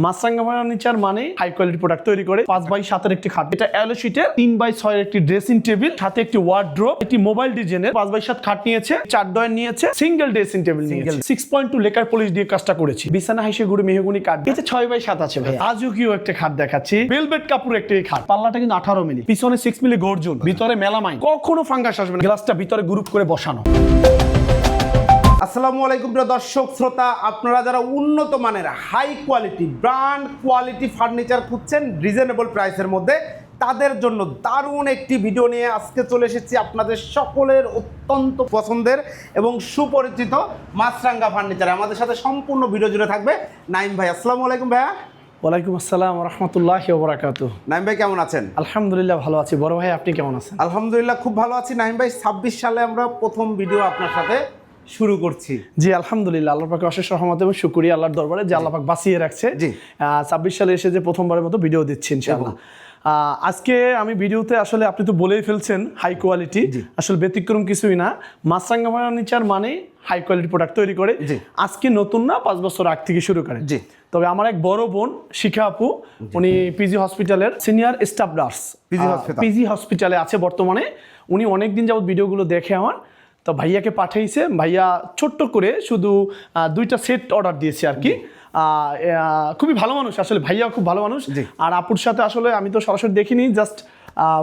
মাছরাঙ্গা furniture মানে high quality product তৈরি করে 5x7 একটি খাট, এটা অ্যালো শীটের 3x6 একটি ড্রেসিং টেবিল, সাথে একটি ওয়ার্ড্রোব, একটি মোবাইল ডিজাইনের 5x7 খাট নিয়েছে, 4 ডয়ার নিয়েছে, সিঙ্গেল ড্রেসিং টেবিল নিয়েছে, 6.2 লেকার পলিশ দিয়ে কাজটা করেছি, বিছানা হাইসে গুড়ি মেহগনি কাঠ, এটা 6x7 আছে ভাই। রাজকীয় একটা খাট দেখাচ্ছি, ভেলভেট কাপড় একটি খাট, পাল্লাটা কিন্তু 18 মিলি, পিছনে 6 মিলি গর্জন, ভিতরে মেলামাইন, কখনো ফাঙ্গাস আসবে না, গ্লাসটা ভিতরে গ্রুপ করে বসানো। আসসালামু আলাইকুম প্রিয় দর্শক শ্রোতা, আপনারা যারা উন্নত মানের high quality brand quality furniture খুঁজছেন রিজনেবল প্রাইসের মধ্যে, তাদের জন্য দারুণ একটি ভিডিও নিয়ে আজকে চলে এসেছি আপনাদের সকলের অত্যন্ত পছন্দের এবং সুপরিচিত মাছরাঙ্গা ফার্নিচার। আমাদের সাথে সম্পূর্ণ ভিডিও জুড়ে থাকবে নাইম ভাই। আসসালামু আলাইকুম ভাইয়া। ওয়ালাইকুম আসসালাম রাহমাতুল্লাহি ওয়া বারাকাতুহু। নাইম ভাই কেমন আছেন? আলহামদুলিল্লাহ ভালো আছি। বড় ভাই আপনি কেমন আছেন? আলহামদুলিল্লাহ খুব ভালো আছি। নাইম ভাই 26 সালে আমরা প্রথম ভিডিও আপনার সাথে শুরু করছি। জি আলহামদুলিল্লাহ, আল্লাহ পাকের অশেষ রহমত এবং শুকরিয়া আল্লাহর দরবারে যে আল্লাহ পাক বাঁচিয়ে রাখছে। জি 26 সালে এসে যে প্রথমবারের মতো ভিডিও দিচ্ছি ইনশাআল্লাহ। আজকে আমি ভিডিওতে আসলে আপনি তো বলেই ফেলছেন হাই কোয়ালিটি, আসলে ব্যতিক্রম কিছুই না। মাছরাঙ্গা ফার্নিচার মানে হাই কোয়ালিটি প্রোডাক্ট তৈরি করে। আজকে নতুন না, 5 বছর আগ থেকে শুরু করে। জি তবে আমার এক বড় বোন শিখা আপু, উনি পিজি হসপিটালের সিনিয়র স্টাফ নার্স, পিজি হসপিটালে আছে বর্তমানে। উনি অনেকদিন যাবত ভিডিওগুলো দেখে আমার, তো ভাইয়াকে পাঠাইছে। ভাইয়া ছোট্ট করে শুধু 2টা সেট অর্ডার দিয়েছে আর কি। খুবই ভালো মানুষ আসলে, ভাইয়া খুব ভালো মানুষ। আর আপুর সাথে আসলে আমি তো সরাসরি দেখিনি, জাস্ট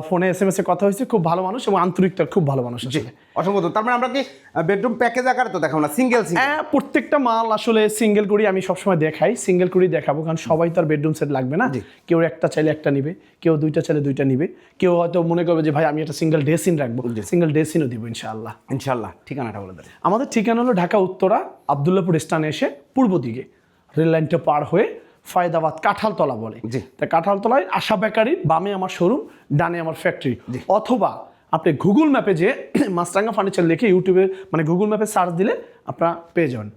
ফোনে SMS এ কথা হয়েছে। খুব ভালো মানুষ এবং আন্তরিকতার খুব ভালো মানুষ আসলে। অসংখ্য। তার মানে আমরা কি বেডরুম প্যাকেজ আকারে তো দেখাবো না, সিঙ্গেল সিঙ্গেল? প্রত্যেকটা মাল আসলে সিঙ্গেল করি আমি সবসময় দেখাই, সিঙ্গেল করেই দেখাবো, কারণ সবাই তো আর বেডরুম সেট লাগবে না। কেউ একটা চাইলে একটা নিবে, কেউ 2টা চাইলে 2টা নিবে, কেউ হয়তো মনে করবে যে ভাই আমি একটা সিঙ্গেল ড্রেসিং রাখবো, সিঙ্গেল ড্রেসিংও দিব ইনশাআল্লাহ। ইনশাআল্লাহ। ঠিকানাটা বলে দেন। আমাদের ঠিকানা হলো ঢাকা উত্তরা আব্দুল্লাহপুর স্থানে এসে পূর্ব দিকে রেল লাইনটা পার হয়ে ফায়দাবাদ কাঁঠালতলা বলে, তা কাঁঠালতলায় আশা বেকারির বামে আমার শোরুম, ডানে আমার ফ্যাক্টরি। অথবা আপনি গুগল ম্যাপে যে মাছরাঙ্গা ফার্নিচার লিখে ইউটিউবে মানে গুগল ম্যাপে সার্চ দিলে আপনারা পেয়ে যাবেন।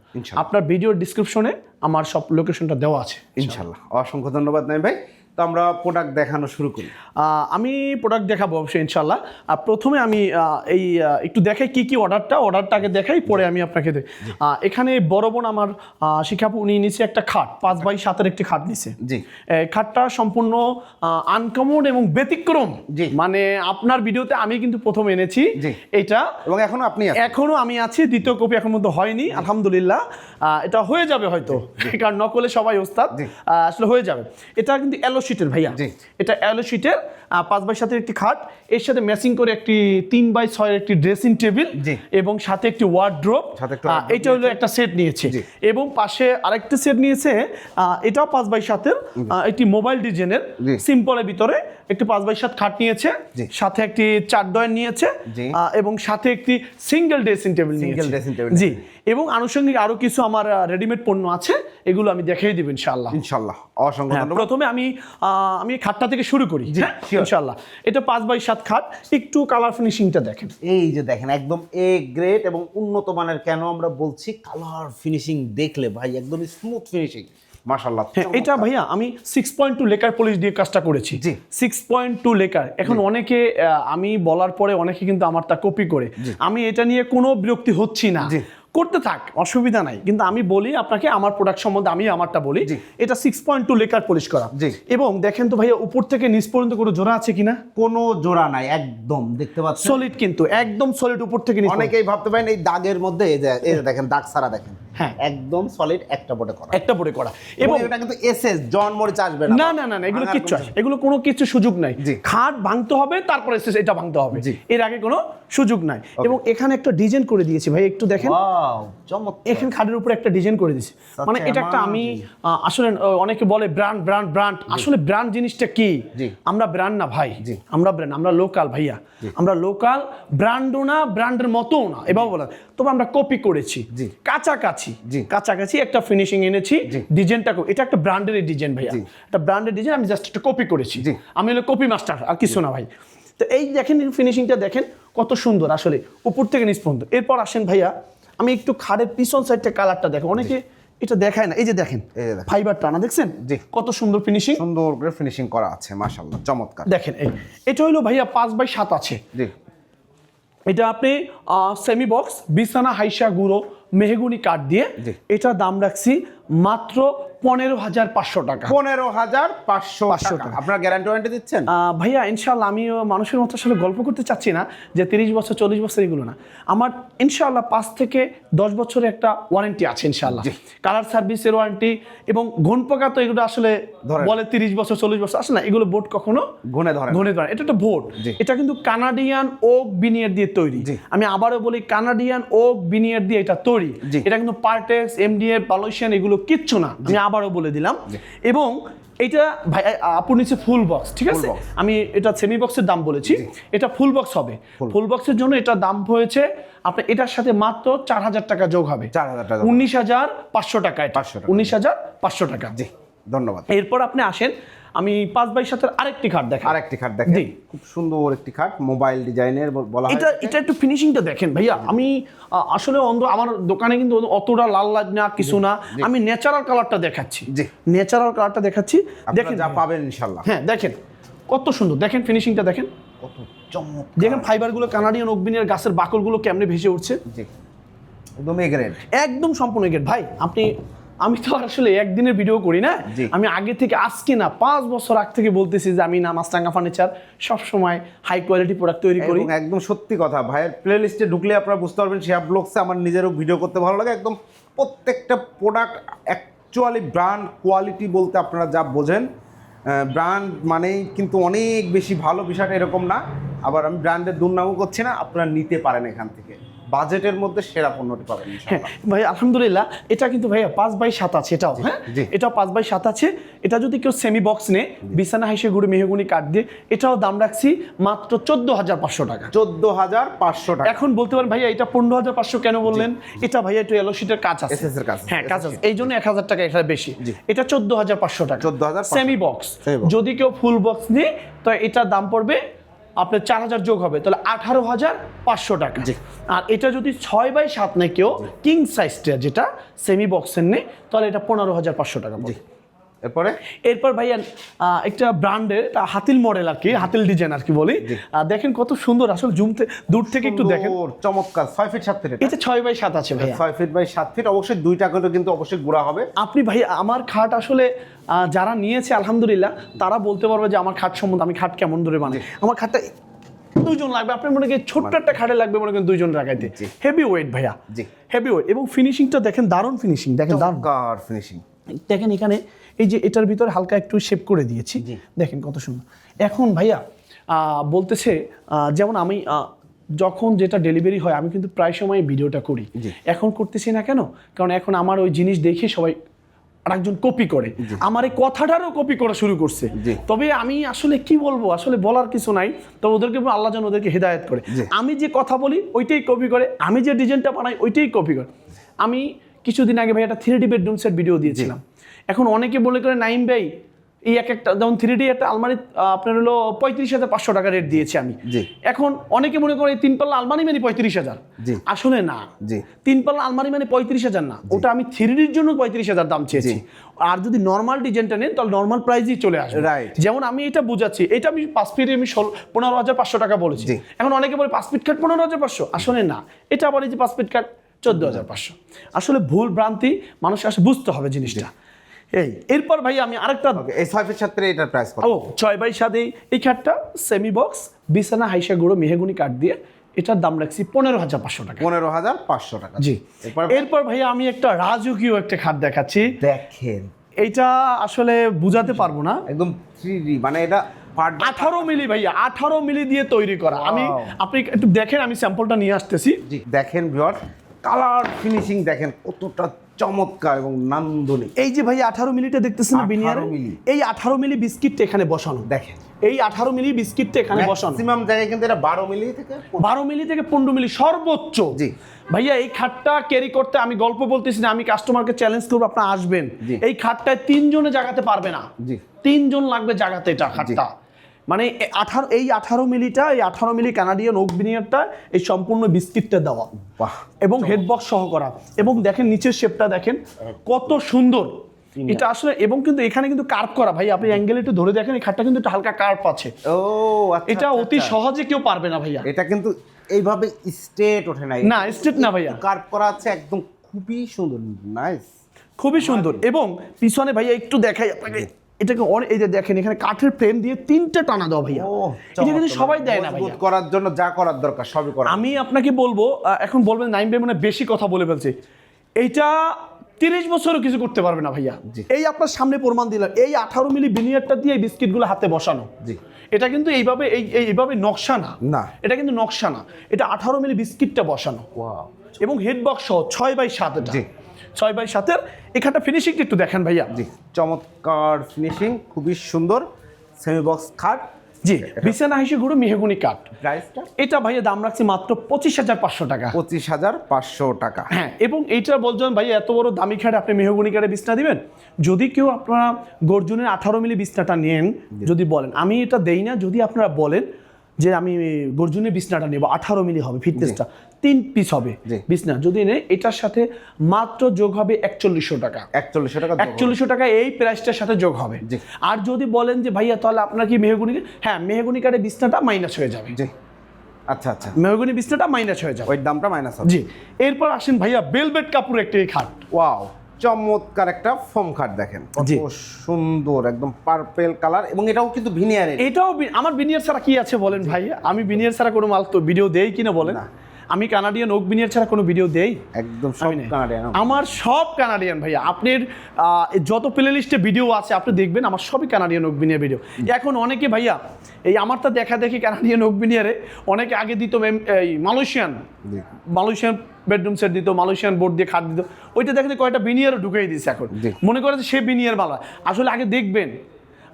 আপনার ভিডিওর ডিসক্রিপশনে আমার সব লোকেশনটা দেওয়া আছে ইনশাআল্লাহ। অসংখ্য ধন্যবাদ নাইম ভাই। তো আমরা প্রোডাক্ট দেখানো শুরু করি। আমি প্রোডাক্ট দেখাবো অবশ্যই ইনশাল্লাহ। প্রথমে আমি এই একটু দেখাই কি কি অর্ডারটাকে দেখাই, পরে আমি আপনাকে এখানে বড় বোন আমার শিখাপু উনি নিচে একটা খাট, 5x7 একটি খাট নিচে। জি খাটটা সম্পূর্ণ আনকমন এবং ব্যতিক্রম। মানে আপনার ভিডিওতে আমি কিন্তু প্রথম এনেছি এটা, এবং এখনো আমি আছি। দ্বিতীয় কপি এখন মধ্যে হয়নি আলহামদুলিল্লাহ, এটা হয়ে যাবে হয়তো, কারণ নকলে সবাই ওস্তাদ, আসলে হয়ে যাবে। এটা কিন্তু অ্যালো শীটের ভাইয়া, এটা অ্যালো শীটের 5x7 একটি খাট, এর সাথে ম্যাচিং করে একটি 3x6 একটি ড্রেসিং টেবিল এবং সাথে একটি ওয়ার্ড্রোব, এটা হলো একটা সেট নিয়েছে। এবং পাশে আরেকটা সেট নিয়েছে, এটাও 5x7 একটি মোবাইল ডিজাইনের সিম্পলের ভিতরে একটি 5x7 খাট নিয়েছে, সাথে একটি 4 ডয়ার নিয়েছে এবং সাথে একটি সিঙ্গেল ড্রেসিং টেবিল নিয়েছে। জি, এবং আনুষঙ্গিক আরো কিছু আমার রেডিমেড পণ্য আছে, এগুলো আমি দেখিয়ে দিব ইনশাআল্লাহ। ইনশাআল্লাহ। অসংখ্য ধন্যবাদ। প্রথমে আমি খাটটা থেকে শুরু করি ইনশাআল্লাহ। এটা 5x7 খাট, একটু কালার ফিনিশিংটা দেখেন। এই যে দেখেন, একদম এ গ্রেড এবং উন্নত মানের। কেন আমরা বলছি কালার ফিনিশিং দেখলে ভাই একদম স্মুথ ফিনিশিং, মাশাআল্লাহ। এটা ভাইয়া আমি 6.2 লেকার পলিশ দিয়ে কাজটা করেছি। 6.2 লেকার। এখন অনেকে আমি বলার পরে অনেকে কিন্তু আমার তা কপি করে, আমি এটা নিয়ে কোনো বিরক্তি হচ্ছি না, করতে থাক, অসুবিধা নাই। কিন্তু আমি বলি আপনাকে আমার প্রোডাক্ট সম্বন্ধে, আমি আমারটা বলি। এটা 6.2 লেকার পলিশ করা। এবং দেখেন তো ভাইয়া উপর থেকে নিচ পর্যন্ত কোনো জোড়া আছে কিনা? কোনো জোড়া নাই, একদম দেখতে পাচ্ছেন সলিড, কিন্তু একদম সলিড উপর থেকে নিচ। অনেকেই ভাবতে পারেন এই দাগের মধ্যে, এই যে দেখেন দাগ ছাড়া, দেখেন হ্যাঁ একদম সলিড, একটা বোর্ডে করা। এবং এটা কিন্তু এসএস জন মরিচ আসবে না, না না না, এগুলো কিচ্ছু আসে, এগুলো কোনো কিছু সুযোগ নাই। খাট ভাঙতে হবে, তারপর এসএস এটা ভাঙতে হবে, এর আগে কোনো সুযোগ নাই। এবং এখানে একটা ডিজাইন করে দিয়েছি ভাই, একটু দেখেন। এখানে খাটের উপরে একটা ডিজাইন করে দিয়েছি, মানে এটা একটা আমি আসলে অনেকে বলে ব্র্যান্ড ব্র্যান্ড ব্র্যান্ড, আসলে ব্র্যান্ড জিনিসটা কি? আমরা ব্র্যান্ড না ভাই, আমরা ব্র্যান্ড, আমরা লোকাল ভাইয়া, আমরা লোকাল, ব্র্যান্ডও না ব্র্যান্ডের মতও না এভাবে বলা। তবে আমরা কপি করেছি কাছাকাছি একটা ফিনিশিং এনেছি। ডিজাইনটা এটা একটা ব্র্যান্ডের ডিজাইন ভাইয়া, একটা ব্র্যান্ডের ডিজাইন, আমি জাস্ট একটা কপি করেছি। আমি হলো কপি মাস্টার, আর কিছু না ভাই। তো এই দেখেন ফিনিশিংটা দেখেন কত সুন্দর আসলে উপর থেকে নিচ পর্যন্ত। এরপর আসেন ভাইয়া, আমি একটু খাটের পিছন সাইডটা কালারটা দেখো, অনেকে এটা দেখায় না। এই যে দেখেন ফাইবার টানা, দেখছেন কত সুন্দর ফিনিশিং, সুন্দর করে ফিনিশিং করা আছে, মাশাআল্লাহ চমৎকার। দেখেন এটা হলো ভাইয়া 5x7 আছে। এটা আপনি সেমি বক্স, বিছানা হাইসা গুঁড়ো মেহগুনি কাঠ দিয়ে, এটা দাম রাখছি মাত্র 15,500 টাকা। 15,500 টাকা। আপনারা গ্যারান্টি ওয়ারেন্টি দিচ্ছেন? ভাইয়া ইনশাআল্লাহ আমি মানুষের মতো আসলে গল্প করতে চাচ্ছি না যে 30 বছর 40 বছর এগুলো না, আমার ইনশাআল্লাহ 5 থেকে 10 বছরের একটা ওয়ারেন্টি আছে ইনশাআল্লাহ। কালার সার্ভিসের ওয়ারেন্টি এবং ঘন পোকা তো এগুলো আসলে বলে 30 বছর 40 বছর আসলে না, এগুলো বোর্ড কখনো ঘনে ধরে এটা একটা বোর্ড, এটা কিন্তু কানাডিয়ান ওক বিনিয়ার দিয়ে তৈরি। আমি আবারও বলি কানাডিয়ান ওক বিনিয়ার দিয়ে এটা তৈরি, এটা কিন্তু পার্টেক্স এমডিএফ পলিউশন এগুলো কিচ্ছু না, আমি আবারও বলে দিলাম। এবং এটা ভাই আপু নিচে ফুল বক্স, ঠিক আছে, আমি এটা সেমি বক্সের দাম বলেছি, এটা ফুল বক্স হবে। ফুল বক্সের জন্য এটা দাম হয়েছে আপনার এটার সাথে মাত্র 4,000 টাকা যোগ হবে, 19,500 টাকা, 19,500 টাকা। জি ধন্যবাদ। এরপর আপনি আসেন, আমি 5x7 আরেকটি খাট দেখেন, খুব সুন্দর একটি খাট, মোবাইল ডিজাইনের বলা হয়। এটা একটু ফিনিশিংটা দেখেন ভাইয়া, আমি আসলে আমার দোকানে কিন্তু অতটা লাল লাল না কিছু না, আমি ন্যাচারাল কালারটা দেখাচ্ছি, ন্যাচারাল কালারটা দেখাচ্ছি, দেখেন যা পাবেন ইনশাআল্লাহ। হ্যাঁ দেখেন কত সুন্দর, দেখেন ফিনিশিংটা দেখেন কত চমৎকার, দেখেন ফাইবারগুলো কানাডিয়ান ওক বিনিয়ার গাছের বাকলগুলো কেমনে ভেসে উঠছে, একদম এ গ্রেড, একদম সম্পূর্ণ গ্রেড। ভাই আমি তো আসলে একদিনের ভিডিও করি না, আমি আগে থেকে আজকে না 5 বছর আগ থেকে বলতেছি যে আমি না মাছরাঙা ফার্নিচার সব সময় হাই কোয়ালিটি প্রোডাক্ট তৈরি করি। একদম সত্যি কথা, ভাইয়ের প্লেলিস্টে ঢুকলে আপনারা বুঝতে পারবেন শিহাব ব্লগসে আমার নিজেরও ভিডিও করতে ভালো লাগে। একদম প্রত্যেকটা প্রোডাক্ট অ্যাকচুয়ালি ব্র্যান্ড কোয়ালিটি বলতে আপনারা যা বোঝেন, ব্র্যান্ড মানেই কিন্তু অনেক বেশি ভালো, বিষয়টা এরকম না। আবার আমি ব্র্যান্ডের দুর্নামও করছি না, আপনারা নিতে পারেন এখান থেকে, বাজেটের মধ্যে সেরা পণ্যটি পাবেন। হ্যাঁ ভাই আলহামদুলিল্লাহ, এটা কিন্তু ভাইয়া 5x7 আছে, এটাও হ্যাঁ এটাও 5x7 আছে। এটা যদি কেউ সেমি বক্স নেয় বিছানা হাইসে গুড়ি মেহগুনি কাঠ দিয়ে, এটাও দাম রাখছি মাত্র 14,500 টাকা। 14,500 টাকা। এখন বলতে পারেন ভাইয়া এটা 15,500 কেন বললেন? এটা ভাইয়া একটু এলো শীটের কাজ আছে, হ্যাঁ কাজ আছে, এই জন্য 1,000 টাকা এখানে বেশি। এটা 14,500 টাকা সেমি বক্স। যদি কেউ ফুল বক্স নেয় তো এটার দাম পড়বে আপনার 4,000 যোগ হবে, তাহলে 18,500 টাকা। আর এটা যদি 6x7 নেয় কেউ কিং সাইজটা যেটা সেমি বক্সের নেই, তাহলে এটা 15,500 টাকা। এরপর ভাইয়া একটা ব্র্যান্ডের হাতিল মডেল আর কি, হাতিল ডিজাইন আর কি বলি, দেখেন কত সুন্দর, আসলে দূর থেকে একটু দেখেন, চমৎকার। 6 ফিট 7 ফিট, এটা 6x7 আছে ভাইয়া, 6 ফিট বাই 7 ফিট, অবশ্যই 2টা করে কিন্তু অবশ্যই গুড়া হবে। আপনি ভাই আমার খাট আসলে যারা নিয়েছে আলহামদুলিল্লাহ তারা বলতে পারবে যে আমার খাট সম্বন্ধে, আমি খাট কেমন ধরে বানাই, আমার খাটটা 2 জন লাগবে, আপনার মনে করেন ছোট্ট একটা খাটে লাগবে মনে করেন 2 জন লাগাইতে, হেভি ওয়েট ভাইয়া, হেভি ওয়েট। এবং ফিনিশিংটা দেখেন, দারুণ ফিনিশিং, দেখেন দারুণ ফিনিশিং, দেখেন এখানে এই যে এটার ভিতরে হালকা একটু শেপ করে দিয়েছি, দেখেন কত সুন্দর। এখন ভাইয়া বলতেছে যেমন আমি যখন যেটা ডেলিভারি হয় আমি কিন্তু প্রায় সময় ভিডিওটা করি, এখন করতেছি না কেন, কারণ এখন আমার ওই জিনিস দেখে সবাই আরেকজন কপি করে, আমার এই কথাটারও কপি করা শুরু করছে। তবে আমি আসলে কি বলবো, আসলে বলার কিছু নাই, তবে ওদেরকে আল্লাহ যেন ওদেরকে হেদায়েত করে। আমি যে কথা বলি ওইটাই কপি করে, আমি যে ডিজাইনটা বানাই ওইটাই কপি করে। আমি কিছুদিন আগে ভাই একটা 3D বেডরুম সেট ভিডিও দিয়েছিলাম, এখন অনেকে বলে করে নাইম ভাই এই একটা যেমন 3D একটা আলমারি আপনার হলো 35,500 টাকা রেট দিয়েছি আমি। এখন অনেকে মনে করে 3 পাল্লা আলমারি মানে 35,000, আসলে না, 3 পাল্লা আলমারি মানে 35,000 না, ওটা আমি 3Dর জন্য 35,000 দাম চেয়েছি। আর যদি নর্মাল ডিজাইনটা নেন তাহলে নর্মাল প্রাইসই চলে আসবে। যেমন আমি এটা বুঝাচ্ছি, এটা আমি 5 ফিটে আমি 15,500 টাকা বলেছি, এখন অনেকে বলে 5 ফিট কাঠ 15,500, আসলে না, এটা আবার এই যে 5 ফিট কাঠ 14,500, আসলে ভুল ভ্রান্তি, মানুষ আসলে বুঝতে হবে জিনিসটা। এরপর ভাই আমি আরেকটা, এই 6 ফিট 7 ফিট এটার প্রাইস কত? 6x7 এই খাটটা সেমি বক্স বিছানা হাইসা গুঁড়ো মেহগুনি কাঠ দিয়ে, এটার দাম রাখছি 15,500 টাকা। 15,500 টাকা। জি। এরপর ভাই আমি একটা রাজকীয় একটা খাট দেখাচ্ছি, দেখেন এইটা আসলে বুঝাতে পারবো না, একদম 3D, মানে এটা 18 মিলি ভাইয়া, 18 মিলি দিয়ে তৈরি করা। আপনি একটু দেখেন, আমি স্যাম্পলটা নিয়ে আসতেছি। দেখেন ভিউয়ার, কালার ফিনিশিং দেখেন কতটা চমৎকার এবং নান্দনিক। এই যে ভাই 18 মিলিটা দেখতেছেন বিনিয়ার, এই 18 মিলি বিস্কিটটা এখানে বসানো, দেখেন এই 18 মিলি বিস্কিটটা এখানে বসানো, ম্যাক্সিমাম জায়গায় কিন্তু এটা 12 মিলি থেকে 15 মিলি সর্বোচ্চ। জি ভাইয়া, এই খাটটা ক্যারি করতে আমি গল্প বলতেছি না, আমি কাস্টমারকে চ্যালেঞ্জ করব, আপনারা আসবেন, এই খাটটায় 3 জনে জাগাতে পারবে না, 3 জন লাগবে জাগাতে এটা খাটটা। মানে 18 মিলিটা, এই 18 মিলি কানাডিয়ান ওক বিনিয়ারটা এই সম্পূর্ণ বিস্কিটটা দেওয়া এবং হেডবক্স সহ করা, এবং দেখেন নিচের শেপটা দেখেন কত সুন্দর এটা আসলে। এবং কিন্তু এখানে কিন্তু কার্ভ করা, ভাই আপনি অ্যাঙ্গেল একটু ধরে দেখেন, এই খাটটা কিন্তু একটু হালকা কার্ভ আছে। এটা অতি সহজে কেউ পারবে না ভাইয়া, এটা কিন্তু এইভাবে স্ট্রেট ওঠে না, স্ট্রেট না ভাইয়া, কার্ভ করা আছে একদম, খুবই সুন্দর, নাইস। খুবই সুন্দর। এবং পিছনে ভাইয়া একটু দেখাই আপনাকে, এটাকে এই যে দেখেন এখানে কাঠের ফ্রেম দিয়ে 3টে টানা দেওয়া ভাইয়া, এটা কিন্তু সবাই দেয় না ভাইয়া। করার জন্য যা করার দরকার সবই করা। আমি আপনাকে বলবো, এখন বলবেন নাইম ভাই মানে বেশি কথা বলে ফেলছে, এইটা 30 বছরও কিছু করতে পারবে না ভাইয়া। এই আপনার সামনে প্রমাণ দিলাম, এই 18 মিলি বিনিয়ারটা দিয়ে এই বিস্কিটগুলো হাতে বসানো। এটা কিন্তু এইভাবে নকশা না, এটা কিন্তু নকশা না, এটা 18 মিলি বিস্কিটটা বসানো এবং হেড বক্স সহ 6x7 এটা 6x7 এখানটা ফিনিশিংটা একটু দেখেন ভাইয়া। চমৎকার ফিনিশিং, খুবই সুন্দর সেমি বক্স খাট। বিছানা হিসেবে গুঁড়ো মেহগনি কাঠ। প্রাইসটা এটা ভাইয়া দাম রাখছি মাত্র 25,500 টাকা। 25,500 টাকা। হ্যাঁ, এবং এইটা বলছেন ভাইয়া এত বড় দামি খাটে আপনি মেহগনি কাঠে বিছনা দিবেন? যদি কেউ আপনারা গর্জনের 18 মিলি বিছনাটা নেন, যদি বলেন আমি এটা দেই না, যদি আপনারা বলেন যে আমি গর্জনের বিছনাটা নেব 18 মিলি হবে, ফিটনেসটা 3 পিস হবে বিছনা, যদি নেই এটার সাথে মাত্র যোগ হবে 4100 টাকা। 4100 টাকা এই প্রাইসটার সাথে যোগ হবে। আর যদি বলেন যে ভাইয়া তাহলে আপনার কি মেহগনি, হ্যাঁ মেহগনি কাঠের বিছনাটা মাইনাস হয়ে যাবে। আচ্ছা আচ্ছা, মেহগনি বিছনাটা মাইনাস হয়ে যাবে, ওই দামটা মাইনাস হবে। এরপর আসেন ভাইয়া ভেলভেট কাপড়ের একটা খাট। ওয়াও, চমৎকার একটা ফোম খাট দেখেন, কত সুন্দর, একদম পার্পল কালার, এবং এটাও কিন্তু ভিনিয়ারের। এটাও আমার ভিনিয়ার ছাড়া কি আছে বলেন ভাই? আমি ভিনিয়ার ছাড়া কোনো মাল তো ভিডিও দেই কিনা বলেন? আমি কানাডিয়ান ওক ভিনিয়ার ছাড়া কোনো ভিডিও দেই? একদম সব কানাডিয়ান, আমার সব কানাডিয়ান ভাইয়া। আপনার যত প্লে লিস্টে ভিডিও আছে আপনি দেখবেন আমার সবই কানাডিয়ান ওক ভিনিয়ার ভিডিও। এখন অনেকে ভাইয়া এই আমারটা দেখা দেখি কানাডিয়ান ওক ভিনিয়ারে, অনেকে আগে দিত এই মালয়েশিয়ান বেডরুম সেট দিত, মালয়েশিয়ান বোর্ড দিয়ে খাট দিত, ওইটা দেখে কয়টা ভিনিয়ারও ঢুকিয়ে দিচ্ছে। এখন মনে করে যে সে ভিনিয়ার বালা, আসলে আগে দেখবেন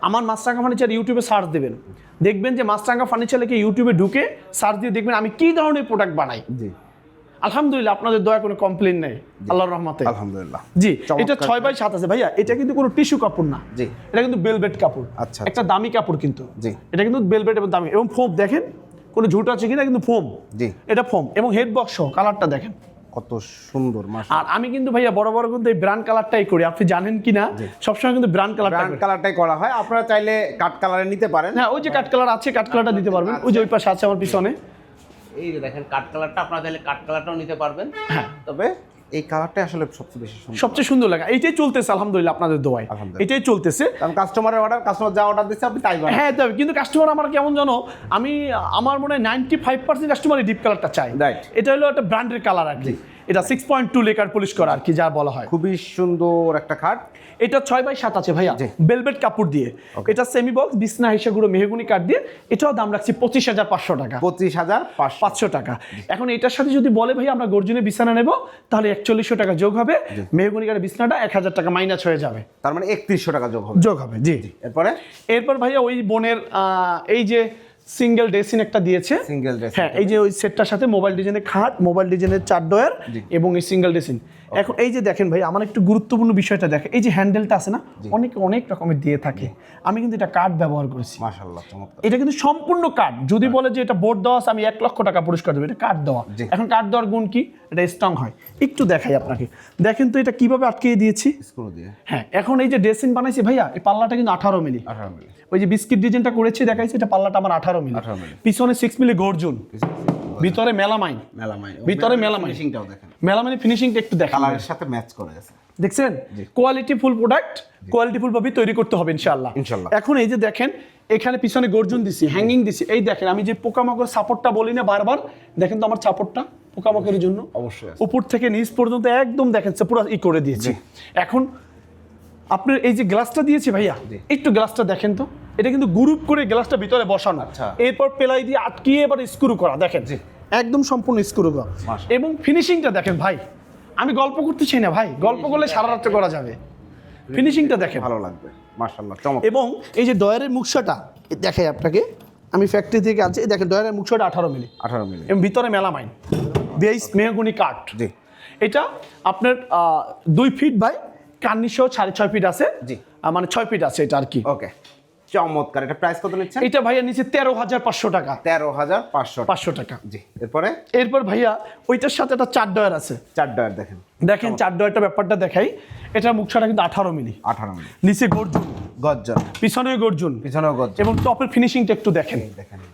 আমার মাছরাঙা ফার্নিচার ইউটিউবে সার্চ দেবেন, দেখবেন যে মাছরাঙা ফার্নিচার লিখে ইউটিউবে ঢুকে সার্চ দিয়ে দেখবেন আমি কি ধরনের প্রোডাক্ট বানাই। আলহামদুলিল্লাহ আপনাদের দয়া কোনো কমপ্লেন নেই, আল্লাহর রহমতে আলহামদুলিল্লাহ। এটা 6x7 আছে ভাইয়া। এটা কিন্তু কোনো টিস্যু কাপড় না, এটা কিন্তু ভেলভেট কাপড়। একটা দামি কাপড় কিন্তু, এটা কিন্তু ভেলভেট এবং দামি, এবং ফোম দেখেন কোনো ঝুট আছে কিনা, কিন্তু ফোম, এটা ফোম এবং হেড বক্স সহ। কালারটা দেখেন কত সুন্দর। আর আমি কিন্তু ভাইয়া বড় কিন্তু এই ব্র্যান্ড কালারটাই করি, আপনি জানেন কিনা, সবসময় কিন্তু ব্র্যান্ড কালারটাই করা হয়। আপনারা চাইলে কাট কালারে নিতে পারেন। হ্যাঁ, ওই যে কাট কালার আছে, কাট কালারটা দিতে পারবেন, ওই যে ওই পাশে আছে আমার পিছনে। এই যে দেখেন কাট কালারটা, আপনারা চাইলে কাট কালারটাও নিতে পারবেন। হ্যাঁ, তবে এই কালারটা আসলে সবচেয়ে সুন্দর লাগে। এইটাই চলতেছে আলহামদুলিল্লাহ, আপনাদের দোয়ায় এটাই চলতেছে। কারণ কাস্টমারের অর্ডার, কাস্টমার যা অর্ডার দিচ্ছে আপনি তাই বানান। হ্যাঁ, তবে কিন্তু কাস্টমার আমার কেমন জানো, আমার মনে হয় 95% কাস্টমারই ডিপ কালারটা চাই। এটা হলো একটা ব্র্যান্ডের কালার আর কি, এটা 6.2 লেকার পলিশ করা আর কি, যা বলা হয়। খুবই সুন্দর একটা খাট। এটা 6x7 আছে ভাইয়া, ভেলভেট কাপড় দিয়ে। এটা সেমি বক্স বিছনা হিসেবে গুঁড়ো মেহগনি কাঠ দিয়ে। এটাও দাম রাখছি 25,500 টাকা। 25,500 টাকা। এখন এটার সাথে যদি বলে ভাই আমরা গর্জনের বিছানা নেব, তাহলে 4100 টাকা যোগ হবে, মেহগনি কাঠের বিছনাটা 1000 টাকা মাইনাস হয়ে যাবে, তার মানে 3100 টাকা যোগ হবে। জি। এরপর ভাইয়া ওই বোনের এই যে সিঙ্গেল ড্রেসিং একটা দিয়েছে, হ্যাঁ এই যে ওই সেটটার সাথে মোবাইল ডিজাইনের খাট, মোবাইল ডিজাইনের 4 ডয়ার এবং এই সিঙ্গেল ড্রেসিং। এখন এই যে দেখেন ভাই, আমার একটু গুরুত্বপূর্ণ বিষয়টা দেখেন, এই যে হ্যান্ডেলটা আছে না, অনেক রকমের দিয়ে থাকে, আমি কিন্তু এটা কাঠ ব্যবহার করেছি। মাশাআল্লাহ, চমৎকার। এটা কিন্তু সম্পূর্ণ কাঠ। যদি বলে যে এটা বোর্ড দেওয়া আছে আমি 1 লক্ষ টাকা পুরস্কার দেবো, এটা কাঠ দেওয়া। এখন কাঠ দেওয়ার গুণ কি, এটা স্ট্রং হয়। একটু দেখাই আপনাকে, দেখেন তো এটা কিভাবে আটকিয়ে দিয়েছি, স্ক্রু দিয়ে। হ্যাঁ, এখন এই যে ড্রেসিং বানাইছি ভাইয়া, এই পাল্লাটা কিন্তু 18 মিলি। ওই যে বিস্কিট ডিজাইনটা করেছি দেখাইছি, এটা পাল্লাটা আমার 18 মিলি। পিছনে 6 মিলি গর্জন, ভিতরে মেলামাইন, ভিতরে মেলামাইন ফিনিশিংটা একটু দেখেন, কালারের সাথে ম্যাচ করে গেছে। দেখছেন, quality full product, quality full ভাবে তৈরি করতে হবে ইনশাআল্লাহ। এখন এই যে দেখেন এখানে পিছনে গর্জন দিছি, হ্যাঙ্গিং দিছি, এই দেখেন আমি যে পোকামাকড় সাপোর্টটা বলি না বারবার, দেখেন তো আমার সাপোর্টটা পোকামাকড়ের জন্য অবশ্যই উপর থেকে নিচ পর্যন্ত একদম দেখেন পুরো করে দিয়েছি। এখন আপনার এই যে গ্লাসটা দিয়েছি ভাইয়া, একটু গ্লাসটা দেখেন তো, এটা কিন্তু গ্রুপ করে গ্লাসটা ভিতরে বসানো, এরপর পেলাই দিয়ে আটকিয়ে এবার স্ক্রু করা, দেখেন একদম সম্পূর্ণ স্ক্রু করা। এবং ফিনিশিংটা দেখেন ভাই, আমি গল্প করতে চাই না ভাই, গল্প করলে সারা রাত্রে করা যাবে। ফিনিশিংটা দেখেন, ভালো লাগবে মাশাআল্লাহ, চমৎকার। এবং এই যে ডয়ারের মুখশাটা দেখাই আপনাকে, আমি ফ্যাক্টরি থেকে আনছি, দেখেন ডয়ারের মুখশাটা 18 মিলি এবং ভিতরে মেলামাইন বেস মেহগনি কাঠ। এটা আপনার 2 ফিট বাই কার্নিশও 6.5 ফিট আছে, মানে 6 ফিট আছে এটা আর কি। ওকে, চমৎকার। এটা প্রাইস কত নিচ্ছেন? এটা ভাইয়া নিচে 13,500 টাকা। 13,500 টাকা। জি। এরপর ভাইয়া ওইটার সাথে একটা 4 ডয়ার আছে। 4 ডয়ার দেখেন 4 ডয়ারটা ব্যাপারটা দেখাই। এটা মুখছাটা কিন্তু 18 মিলি। নিচে গর্জন, পিছনেও গর্জন, এবং টপের ফিনিশিংটা একটু দেখেন,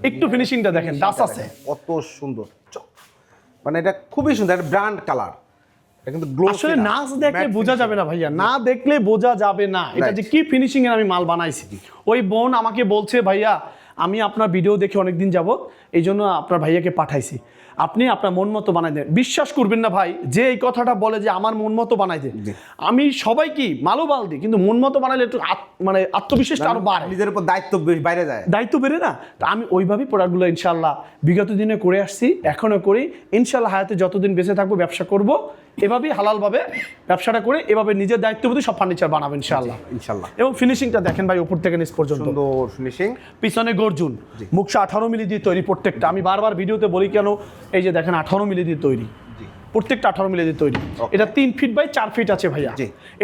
একটু ফিনিশিংটা দেখেন, ডাস আছে কত সুন্দর, মানে এটা খুবই সুন্দর, ব্র্যান্ড কালার। কিন্তু glossy আসলে না, নাচ দেখলে matte বোঝা যাবে না ভাইয়া, না দেখলে বোঝা যাবে না এটা যে কি ফিনিশিং এর আমি মাল বানাইছি। ওই বোন আমাকে বলছে ভাইয়া আমি আপনার ভিডিও দেখে অনেকদিন যাবত এই জন্য আপনার ভাইয়াকে পাঠাইছি, আপনি আপনার মন মতো বানাই দেন। বিশ্বাস করবেন না ভাই, যে এই কথাটা বলে যে আমার মন মতো বানাই দেন, আমি সবাই কি মালো বাল দিই, কিন্তু মন মতো বানাইলে একটু মানে আত্মবিশ্বাসটা আরো বাড়ে, নিজের উপর দায়িত্ব বাইরে যায়, দায়িত্ব বেড়ে না। তা আমি ওইভাবেই প্রোডাক্টগুলো ইনশাল্লাহ বিগত দিনে করে আসছি, এখনো করি। ইনশাল্লাহ হায়াতে যতদিন বেঁচে থাকবো ব্যবসা করব, এভাবেই হালালভাবে ব্যবসাটা করে এভাবে নিজের দায়িত্ববোধে সব ফার্নিচার বানাবো ইনশাল্লাহ। ইনশাল্লাহ। এবং ফিনিশিংটা দেখেন ভাই উপর থেকে নিচ পর্যন্ত সুন্দর ফিনিশিং, পিছনে গর্জুন, মুখটা 18 মিলি দিয়ে তৈরি প্রত্যেকটা। আমি বারবার ভিডিওতে বলি কেন, এই যে দেখেন 18 মিলি দিয়ে তৈরি, প্রত্যেকটা 18 মিলি দিয়ে তৈরি। এটা 3 ফিট বাই 4 ফিট আছে ভাইয়া।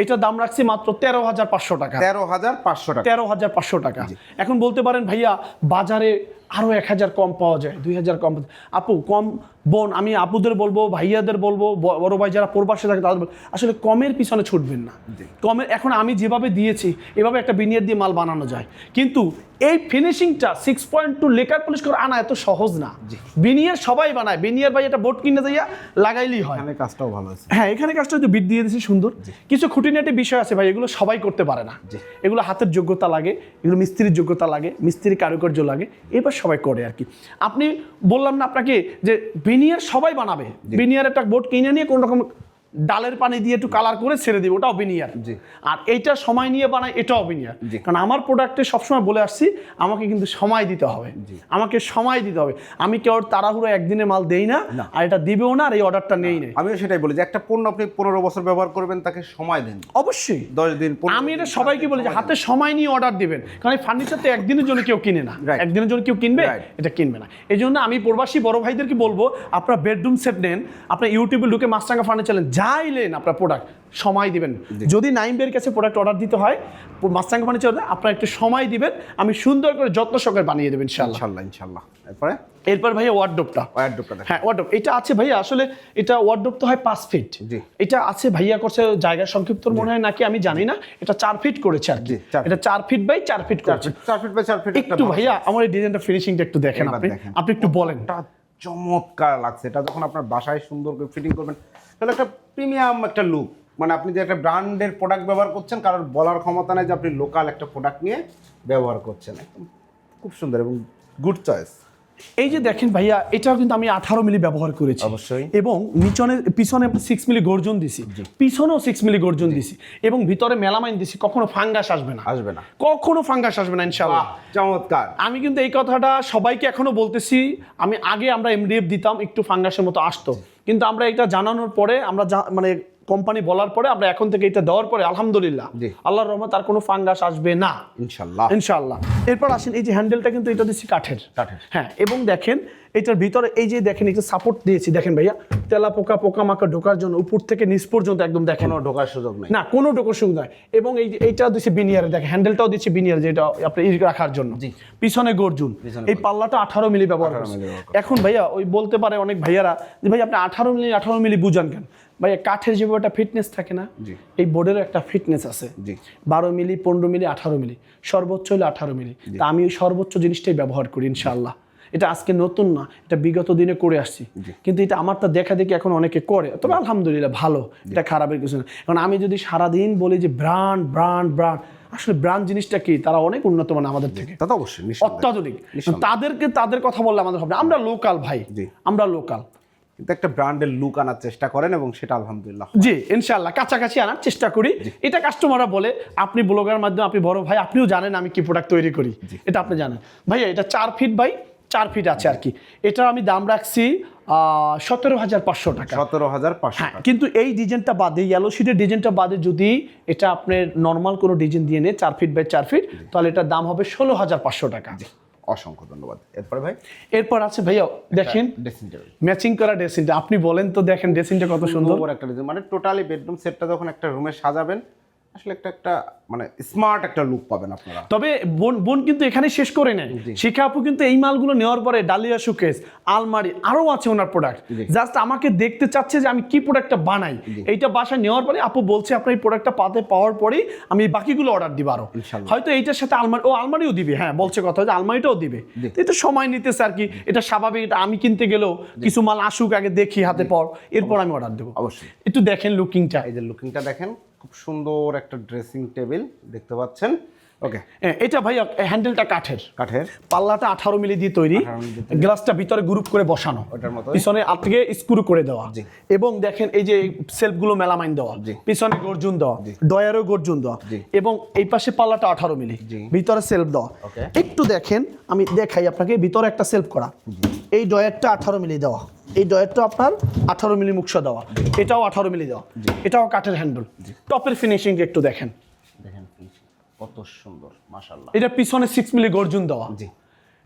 এটার দাম রাখছি মাত্র 13,500 টাকা। 13,500 টাকা, 13,500 টাকা। এখন বলতে পারেন ভাইয়া বাজারে আরো 1,000 কম পাওয়া যায়, 2,000 কম। আপু কম বোন, আমি আপুদের বলবো, ভাইয়াদের বলবো, বড় ভাই যারা প্রবাসে থাকে তাদের বলবো, আসলে কমের পিছনে ছুটবেন না। কমের এখন আমি যেভাবে দিয়েছি এভাবে একটা বিনিয়ার দিয়ে মাল বানানো যায়, কিন্তু এই ফিনিশিংটা 6.2 লেকার পলিশ করে আনা এত সহজ না। বিনিয়ার সবাই বানায়, বিনিয়ার ভাই একটা বোর্ড কিনে যাইয়া লাগাইলেই হয়। এখানে কাজটাও ভালো আছে। হ্যাঁ, এখানে কাজটা হয়তো বিট দিয়ে দিয়েছি সুন্দর। কিছু খুঁটিনাটি বিষয় আছে ভাই, এগুলো সবাই করতে পারে না, এগুলো হাতের যোগ্যতা লাগে, এগুলো মিস্ত্রির যোগ্যতা লাগে, মিস্ত্রি কারুকার্য লাগে, এবার সবাই করে আর কি। আপনি বললাম না আপনাকে যে বিনিয়ার সবাই বানাবে, বিনিয়ার একটা বোর্ড কিনে নিয়ে কোন রকম ডালের পানি দিয়ে একটু কালার করে ছেড়ে দিবে, ওটাও বিনিয়ার। আর এইটা সময় নিয়ে বানায়, এটাও বিনিয়ার। কারণ আমার প্রোডাক্টে সবসময় বলে আসছি আমাকে কিন্তু সময় দিতে হবে, আমাকে সময় দিতে হবে। আমি কেউ তাড়াহুড়ো একদিনে মাল দেই না, আর এটা দিবেও না, আর এই অর্ডারটা নেই না। আমিও সেটাই বলি যে একটা পণ্য আপনি 15 বছর ব্যবহার করবেন, তাকে সময় দেন অবশ্যই 10 দিন। আমি এটা সবাইকে বলি যে হাতে সময় নিয়ে অর্ডার দিবেন, কারণ এই ফার্নিচার তো একদিনের জন্য কেউ কিনে না, একদিনের জন্য কেউ কিনবে এটা কিনবে না। এই জন্য আমি প্রবাসী বড় ভাইদেরকে বলবো, আপনার বেডরুম সেট নেন, আপনার ইউটিউবে ঢুকে মাছরাঙা ফার্নিচার নেন, যাই নেন আপনার প্রোডাক্ট সময় দিবেন। যদি নাইমের কাছে প্রোডাক্ট অর্ডার দিতে হয় মাছরাঙা ফার্নিচার, আপনার একটু সময় দিবেন, আমি সুন্দর করে যত্ন সহকারে বানিয়ে দেবেন ইনশাআল্লাহ। এরপর ভাইয়া ওয়ার্ডরোবটা, হ্যাঁ ওয়ার্ডরোব এটা আছে ভাইয়া। আসলে এটা ওয়ার্ডরোব তো হয় 5 ফিট, এটা আছে ভাইয়া করছে জায়গা সংক্ষিপ্ত মনে হয় নাকি আমি জানি না, এটা 4 ফিট করেছে আর কি। এটা 4 ফিট বাই 4 ফিট করেছে, 4 ফিট বাই 4 ফিট। একটু ভাইয়া আমার এই ডিজাইনটা ফিনিশিংটা একটু দেখেন, আপনি একটু বলেন। চমৎকার লাগছে এটা, যখন আপনার বাসায় সুন্দর করে ফিটিং করবেন তাহলে একটা প্রিমিয়াম একটা লুক, মানে আপনি যে একটা ব্র্যান্ডের প্রোডাক্ট ব্যবহার করছেন, কারোর বলার ক্ষমতা নাই যে আপনি লোকাল একটা প্রোডাক্ট নিয়ে ব্যবহার করছেন। একদম খুব সুন্দর এবং গুড চয়েস। এই যে দেখেন ভাইয়া, এটাও কিন্তু আমি 18 মিলি ব্যবহার করেছি অবশ্যই, এবং পিছনে 6 মিলি গর্জন দিছি, পিছনেও 6 মিলি গর্জন দিছি, এবং ভিতরে মেলামাইন দিছি। কখনো ফাঙ্গাস আসবে না, কখনো ফাঙ্গাস আসবে না ইনশাআল্লাহ। চমৎকার। আমি কিন্তু এই কথাটা সবাইকে এখনো বলতেছি, আমি আগে আমরা এমডিএফ দিতাম, একটু ফাঙ্গাসের মতো আসতো, কিন্তু আমরা এটা জানানোর পরে, আমরা মানে কোম্পানি বলার পরে, আমরা এখন থেকে এটা দেওয়ার পরে আলহামদুলিল্লাহ আল্লাহর রহমত আর কোনো ফাঙ্গাস আসবে না ইনশাআল্লাহ। এরপর আসেন এই যে হ্যান্ডেলটা কিন্তু এটা দিচ্ছি কাঠের, হ্যাঁ। এবং দেখেন এটার ভিতরে এই যে দেখেন একটা সাপোর্ট দিয়েছি, দেখেন ভাইয়া তেলা পোকা পোকামাকড় ঢোকার জন্য উপর থেকে নিচ পর্যন্ত একদম দেখেন, কোনো ঢোকার সুযোগ নেই, না কোনো ঢোকার সুযোগ নাই। এবং এই যে এইটা দিচ্ছি বিনিয়ারে, দেখেন হ্যান্ডেলটাও দিচ্ছি বিনিয়ার, যেটা আপনি রাখার জন্য। পিছনে গর্জুন, এই পাল্লাটা 18 মিলি ব্যবহার করছি। এখন ভাইয়া ওই বলতে পারে অনেক ভাইয়ারা যে ভাই আপনি 18 মিলি বুঝান কেন? ভাইয়া কাঠের যেভাবে একটা ফিটনেস থাকে না, এই বোর্ডেরও একটা ফিটনেস আছে। 12 মিলি, 15 মিলি, 18 মিলি, সর্বোচ্চ হলো 18 মিলি। তা আমি ওই সর্বোচ্চ জিনিসটাই ব্যবহার করি ইনশাআল্লাহ। এটা আজকে নতুন না, এটা বিগত দিনে করে আসছি, কিন্তু এটা আমার তো দেখা দেখি এখন অনেকে করে, তবে আলহামদুলিল্লাহ ভালো, এটা খারাপের কিছু না। কারণ আমি যদি সারাদিন বলি যে ব্র্যান্ড ব্র্যান্ড ব্র্যান্ড, আসলে ব্র্যান্ড জিনিসটা কি, তারা অনেক উন্নত মানে আমাদের থেকে, অবশ্যই অত্যাধুনিক। তাদের কথা বললে আমাদের হবে না, আমরা লোকাল ভাই, আমরা লোকাল, কিন্তু একটা ব্র্যান্ডের লুক আনার চেষ্টা করেন, এবং সেটা আলহামদুলিল্লাহ জি ইনশাআল্লাহ কাছাকাছি আনার চেষ্টা করি। এটা কাস্টমাররা বলে, আপনি ব্লগার মাধ্যমে, আপনি বড় ভাই, আপনিও জানেন আমি কি প্রোডাক্ট তৈরি করি, এটা আপনি জানেন ভাইয়া। এটা 4 ফিট বাই 4 ফিট আছে আর কি। এটা আমি দাম রাখছি 17,500 টাকা। 17,500। হ্যাঁ, কিন্তু এই ডিজাইনটা বাদে, ইয়েলো শিটের ডিজাইনটা বাদে যদি এটা আপনার নর্মাল কোনো ডিজাইন দিয়ে নেয় 4 ফিট বাই 4 ফিট, তাহলে এটার দাম হবে 16,500 টাকা। অসংখ্য ধন্যবাদ। এরপরে ভাই, এরপর আছে ভাইয়া দেখেন ম্যাচিং করা ড্রেসিংটা, আপনি বলেন তো, দেখেন ড্রেসিংটা কত সুন্দর একটা ডিজাইন, মানে টোটালি বেডরুম সেটটা যখন একটা রুমে সাজাবেন আসলে একটা মানে স্মার্ট একটা লুক পাবেন আপনারা। তবে বোন কিন্তু এখানে শেষ করে নেয়। শিখা আপু কিন্তু এই মালগুলো নেওয়ার পরে ডালিয়া শোকেস, আলমারি আরো আছে ওনার প্রোডাক্ট, জাস্ট আমাকে দেখতে চাচ্ছে যে আমি কি প্রোডাক্টটা বানাই। এইটা বাসায় নেওয়ার পরে আপু বলছে আপনার এই প্রোডাক্টটা পাওয়ার পরেই আমি বাকিগুলো অর্ডার দিব আরো, হয়তো এইটার সাথে আলমারিও দিবে, হ্যাঁ বলছে কথা যে আলমারিটাও দিবে। এটা সময় নিতেছে আর কি, এটা স্বাভাবিক। এটা আমি কিনতে গেলেও কিছু মাল আসুক আগে দেখি হাতে পাওয়ার, এরপর আমি অর্ডার দেবো। অবশ্যই একটু দেখেন লুকিংটা, এই যে লুকিংটা দেখেন, খুব সুন্দর একটা ড্রেসিং টেবিল দেখতে পাচ্ছেন। ওকে, এটা ভাই হ্যান্ডেলটা কাঠের, পাল্লাটা 18 মিলি দিয়ে তৈরি, গ্লাসটা ভিতরে গ্রুপ করে বসানো, পিছনে থেকে স্ক্রু করে দেওয়া, এবং দেখেন এই যে সেলফগুলো মেলামাইন দেওয়া, পিছনে গর্জন দেওয়া, ডয়ারও গর্জন দেওয়া, এবং এই পাশে পাল্লাটা 18 মিলি, ভিতরে সেলফ দেওয়া। একটু দেখেন, আমি দেখাই আপনাকে, ভিতরে একটা সেলফ করা, এই ডয়ারটা 18 মিলি দেওয়া, এই ডয়ারটা আপনার 18 মিলি মুখসা দেওয়া, এটাও 18 মিলি দেওয়া, এটাও কাঠের হ্যান্ডেল। টপের ফিনিশিং একটু দেখেন, কত সুন্দর মাশাআল্লাহ। এটা পিছনে 6 মিলি গর্জন দেওয়া,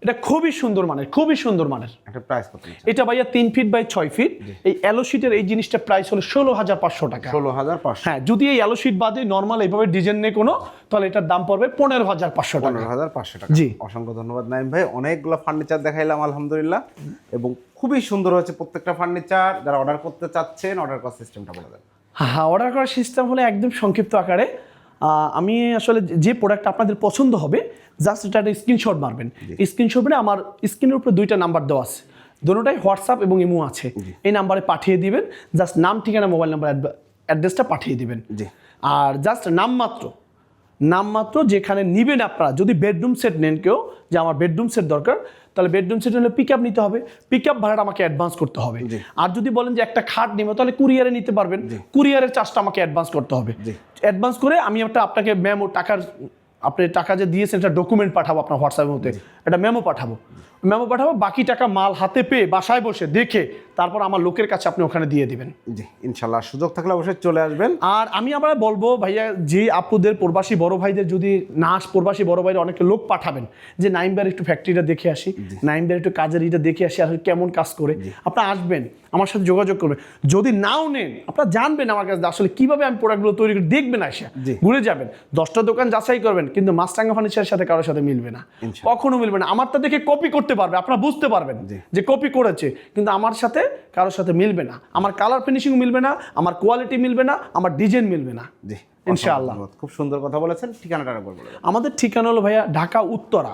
এটা খুবই সুন্দর মানের, খুবই সুন্দর মানের। এটা প্রাইস কত? এটা ভাইয়া 3 ফিট বাই 6 ফিট। এই এলো শীটের এই জিনিসটা প্রাইস হলো 16,500 টাকা। 16,500। হ্যাঁ, যদি এই এলো শীট বাদে নরমাল এইভাবে ডিজাইন নেই কোনো, তাহলে এটার দাম পড়বে 15,500 টাকা। 15,500 টাকা। জি, অসংখ্য ধন্যবাদ নাইম ভাই, অনেকগুলো ফার্নিচার দেখাইলাম আলহামদুলিল্লাহ, এবং খুবই সুন্দর হয়েছে প্রত্যেকটা ফার্নিচার। যারা অর্ডার করতে চাচ্ছেন, অর্ডার করার সিস্টেমটা বলে দেন। হ্যাঁ, অর্ডার করার সিস্টেম হলো একদম সংক্ষিপ্ত আকারে। আমি আসলে যে প্রোডাক্ট আপনাদের পছন্দ হবে, জাস্ট এটা একটা স্ক্রিনশট মারবেন। স্ক্রিনশট মানে আমার স্ক্রিনের উপরে 2টা নাম্বার দেওয়া আছে, দুটোটাই হোয়াটসঅ্যাপ এবং ইমো আছে, এই নাম্বারে পাঠিয়ে দিবেন। জাস্ট নাম, ঠিকানা, মোবাইল নাম্বার, অ্যাড্রেসটা পাঠিয়ে দিবেন। আর জাস্ট নামমাত্র যেখানে নিবেন আপনারা, যদি বেডরুম সেট নেন কেউ, যে আমার বেডরুম সেট দরকার, তাহলে বেডরুম সেট হলে পিক আপ নিতে হবে, পিক আপ ভাড়াটা আমাকে অ্যাডভান্স করতে হবে। আর যদি বলেন যে একটা খাট নেব, তাহলে কুরিয়ারে নিতে পারবেন, কুরিয়ারের চার্জটা আমাকে অ্যাডভান্স করতে হবে। অ্যাডভান্স করে আমি আপনাকে মেমো আপনি টাকা যে দিয়েছেন এটা ডকুমেন্ট পাঠাবো আপনার হোয়াটসঅ্যাপের মধ্যে, একটা মেমো পাঠাবো, বাকি টাকা মাল হাতে পেয়ে বাসায় বসে দেখে তারপর আমার লোকের কাছে আপনি ওখানে দিয়ে দিবেন। জি ইনশাল্লাহ, সুযোগ থাকলে অবশ্যই চলে আসবেন। আর আমি আবার বলবো ভাইয়া, যে আপুদের প্রবাসী বড় ভাইদের যদি প্রবাসী বড় ভাইদের অনেক লোক পাঠাবেন, যে নাইম ভাইয়ের একটু ফ্যাক্টরিটা দেখে আসি, নাইম ভাইয়ের একটু কাজের ইটা দেখে আসি, আর কেমন কাজ করে, আপনারা আসবেন, আমার সাথে যোগাযোগ করবেন। যদি নাও নেন, আপনারা জানবেন আমার কাছে আসলে কিভাবে আমি প্রোডাক্টগুলো তৈরি করে, দেখবেন, আসে ঘুরে যাবেন, 10টা দোকান যাচাই করবেন, কিন্তু মাছরাঙা ফার্নিচারের সাথে কারোর সাথে মিলবে না, কখনো মিলবে না। আমারটা দেখে কপি করতে পারবে, আপনারা বুঝতে পারবেন যে কপি করেছে, কিন্তু আমার সাথে কারোর সাথে মিলবে না, আমার কালার ফিনিশিং মিলবে না, আমার কোয়ালিটি মিলবে না, আমার ডিজাইন মিলবে না। ইনশাআল্লাহ। খুব সুন্দর কথা বলেছেন। ঠিকানাটা বলবেন। আমাদের ঠিকানা হলো ভাইয়া ঢাকা উত্তরা,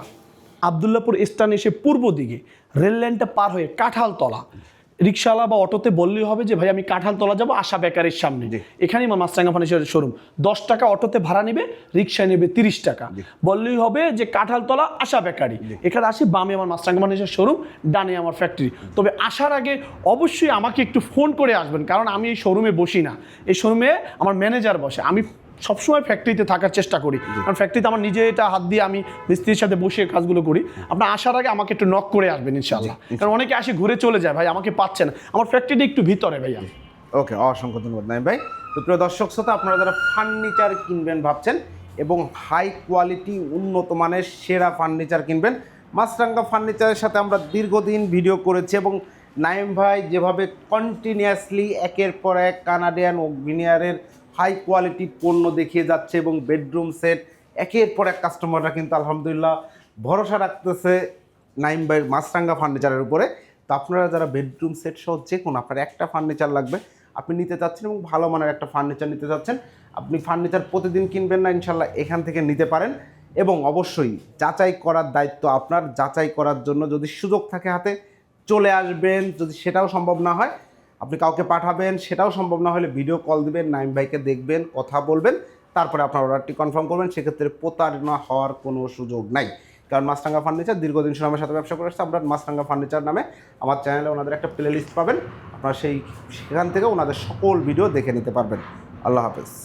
আব্দুল্লাহপুর স্থান এসে পূর্ব দিকে রেল লাইনটা পার হয়ে কাঁঠালতলা, রিক্সাওয়ালা বা অটোতে বললেই হবে যে ভাই আমি কাঁঠালতলা যাবো, আশা বেকারির সামনে, এখানেই আমার মাছরাঙা ফার্নিচারের শোরুম। 10 টাকা অটোতে ভাড়া নেবে, রিক্সায় নেবে 30 টাকা, বললেই হবে যে কাঁঠালতলা আশা বেকারি, এখানে আসি, বামে আমার মাছরাঙা ফার্নিচার শোরুম, ডানে আমার ফ্যাক্টরি। তবে আসার আগে অবশ্যই আমাকে একটু ফোন করে আসবেন, কারণ আমি এই শোরুমে বসি না, এই শোরুমে আমার ম্যানেজার বসে। আমি সবসময় ফ্যাক্টরিতে থাকার চেষ্টা করি, কারণ ফ্যাক্টরিতে আমার নিজে এটা হাত দিয়ে আমি মিস্ত্রির সাথে বসে কাজগুলো করি। আপনার আসার আগে আমাকে একটু নক করে আসবেন ইনশাআল্লাহ, কারণ অনেকে আসে ঘুরে চলে যায়, ভাই আমাকে পাচ্ছে না, আমার ফ্যাক্টরিটা একটু ভিতরে ভাইয়া। ওকে, অসংখ্য ধন্যবাদ নাইম ভাই। তো প্রিয় দর্শক শ্রোতা, আপনারা যারা ফার্নিচার কিনবেন ভাবছেন এবং হাই কোয়ালিটি উন্নত মানের সেরা ফার্নিচার কিনবেন, মাছরাঙা ফার্নিচারের সাথে আমরা দীর্ঘদিন ভিডিও করেছি, এবং নাইম ভাই যেভাবে কন্টিনিউয়াসলি একের পর এক কানাডিয়ান ও ভিনিয়ারের হাই কোয়ালিটি পণ্য দেখিয়ে যাচ্ছে, এবং বেডরুম সেট একের পর এক কাস্টমাররা কিন্তু আলহামদুলিল্লাহ ভরসা রাখতেছে নাইম ভাইয়ের মাছরাঙা ফার্নিচারের উপরে। তো আপনারা যারা বেডরুম সেট সহ যে কোনো আপনার একটা ফার্নিচার লাগবে, আপনি নিতে চাচ্ছেন এবং ভালো মানের একটা ফার্নিচার নিতে চাচ্ছেন, আপনি ফার্নিচার প্রতিদিন কিনবেন না, ইনশাল্লাহ এখান থেকে নিতে পারেন। এবং অবশ্যই যাচাই করার দায়িত্ব আপনার, যাচাই করার জন্য যদি সুযোগ থাকে হাতে চলে আসবেন, যদি সেটাও সম্ভব না হয় আপনি কাউকে পাঠাবেন, সেটাও সম্ভব না হলে ভিডিও কল দিবেন, নাইম ভাইকে দেখবেন, কথা বলবেন, তারপরে আপনার অর্ডারটি কনফার্ম করবেন। সেক্ষেত্রে প্রতারণা হওয়ার কোনো সুযোগ নাই, কারণ মাছরাঙা ফার্নিচার দীর্ঘদিন সুনামের সাথে ব্যবসা করে আসছে। আমরা মাছরাঙা ফার্নিচার নামে আমার চ্যানেলে ওনাদের একটা প্লে লিস্ট পাবেন, আপনারা সেখান থেকে ওনাদের সকল ভিডিও দেখে নিতে পারবেন। আল্লাহ হাফেজ।